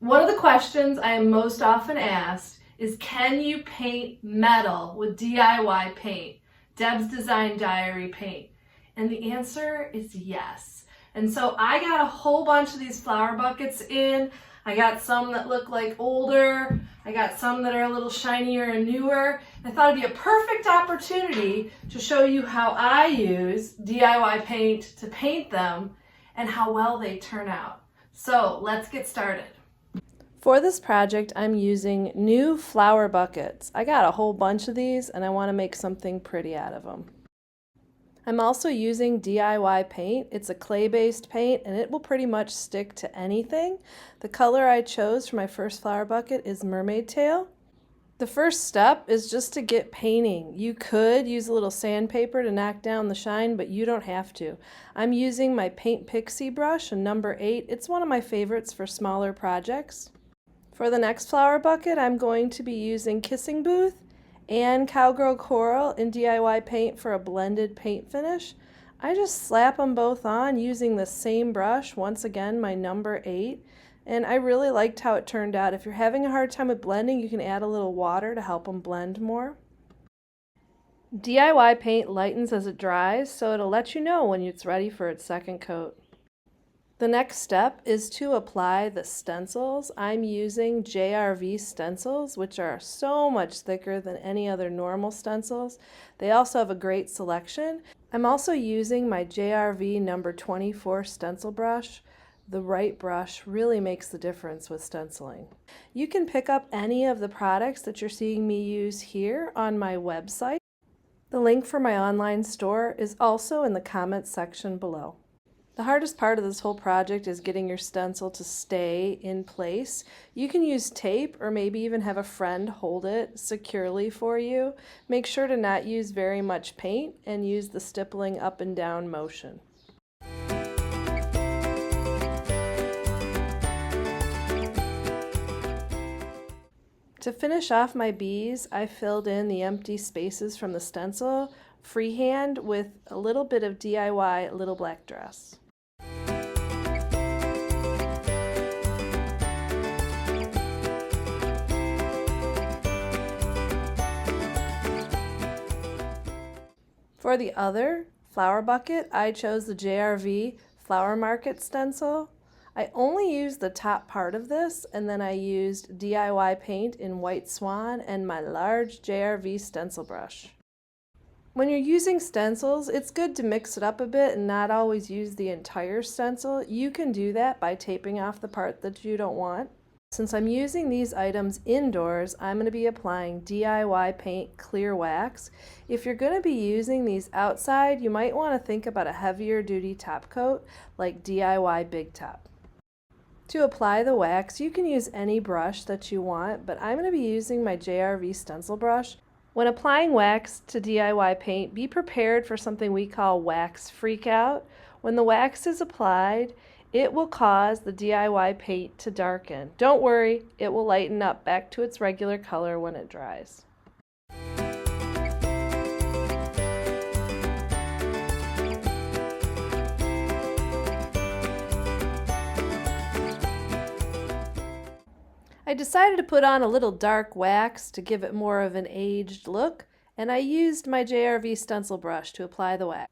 One of the questions I am most often asked is, can you paint metal with DIY paint, Deb's Design Diary paint? And the answer is yes. And so I got a whole bunch of these flower buckets in. I got some that look like older. I got some that are a little shinier and newer. I thought it'd be a perfect opportunity to show you how I use DIY paint to paint them and how well they turn out. So let's get started. For this project, I'm using new flower buckets. I got a whole bunch of these and I want to make something pretty out of them. I'm also using DIY paint. It's a clay-based paint and it will pretty much stick to anything. The color I chose for my first flower bucket is Mermaid Tail. The first step is just to get painting. You could use a little sandpaper to knock down the shine, but you don't have to. I'm using my Paint Pixie brush, a number 8. It's one of my favorites for smaller projects. For the next flower bucket, I'm going to be using Kissing Booth and Cowgirl Coral in DIY paint for a blended paint finish. I just slap them both on using the same brush, once again my number 8, and I really liked how it turned out. If you're having a hard time with blending, you can add a little water to help them blend more. DIY paint lightens as it dries, so it'll let you know when it's ready for its second coat. The next step is to apply the stencils. I'm using JRV Stencils, which are so much thicker than any other normal stencils. They also have a great selection. I'm also using my JRV number 24 stencil brush. The right brush really makes the difference with stenciling. You can pick up any of the products that you're seeing me use here on my website. The link for my online store is also in the comments section below. The hardest part of this whole project is getting your stencil to stay in place. You can use tape or maybe even have a friend hold it securely for you. Make sure to not use very much paint and use the stippling up and down motion. To finish off my bees, I filled in the empty spaces from the stencil freehand with a little bit of DIY Little Black Dress. For the other flower bucket, I chose the JRV Flower Market stencil. I only used the top part of this, and then I used DIY paint in White Swan and my large JRV stencil brush. When you're using stencils, it's good to mix it up a bit and not always use the entire stencil. You can do that by taping off the part that you don't want. Since I'm using these items indoors, I'm going to be applying DIY paint clear wax. If you're going to be using these outside, you might want to think about a heavier duty top coat like DIY Big Top. To apply the wax, you can use any brush that you want, but I'm going to be using my JRV stencil brush. When applying wax to DIY paint, be prepared for something we call wax freakout. When the wax is applied, it will cause the DIY paint to darken. Don't worry, it will lighten up back to its regular color when it dries. I decided to put on a little dark wax to give it more of an aged look, and I used my JRV stencil brush to apply the wax.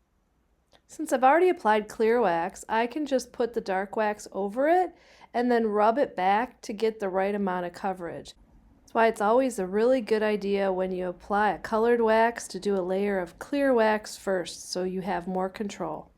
Since I've already applied clear wax, I can just put the dark wax over it and then rub it back to get the right amount of coverage. That's why it's always a really good idea when you apply a colored wax to do a layer of clear wax first so you have more control.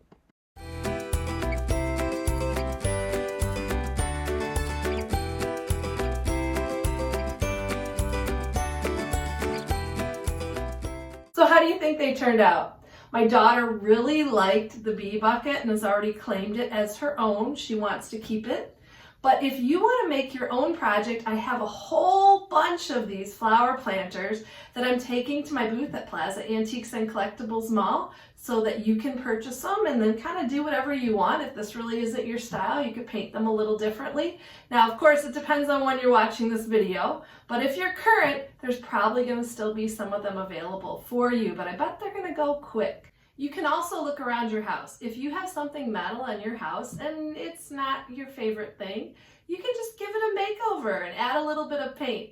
So how do you think they turned out? My daughter really liked the bee bucket and has already claimed it as her own. She wants to keep it. But if you want to make your own project, I have a whole bunch of these flower planters that I'm taking to my booth at Plaza Antiques and Collectibles Mall so that you can purchase them and then kind of do whatever you want. If this really isn't your style, you could paint them a little differently. Now, of course, it depends on when you're watching this video, but if you're current, there's probably going to still be some of them available for you, but I bet they're going to go quick. You can also look around your house. If you have something metal in your house and it's not your favorite thing, you can just give it a makeover and add a little bit of paint.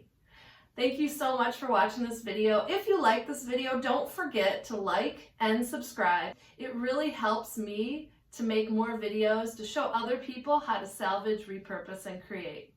Thank you so much for watching this video. If you like this video, don't forget to like and subscribe. It really helps me to make more videos to show other people how to salvage, repurpose, and create.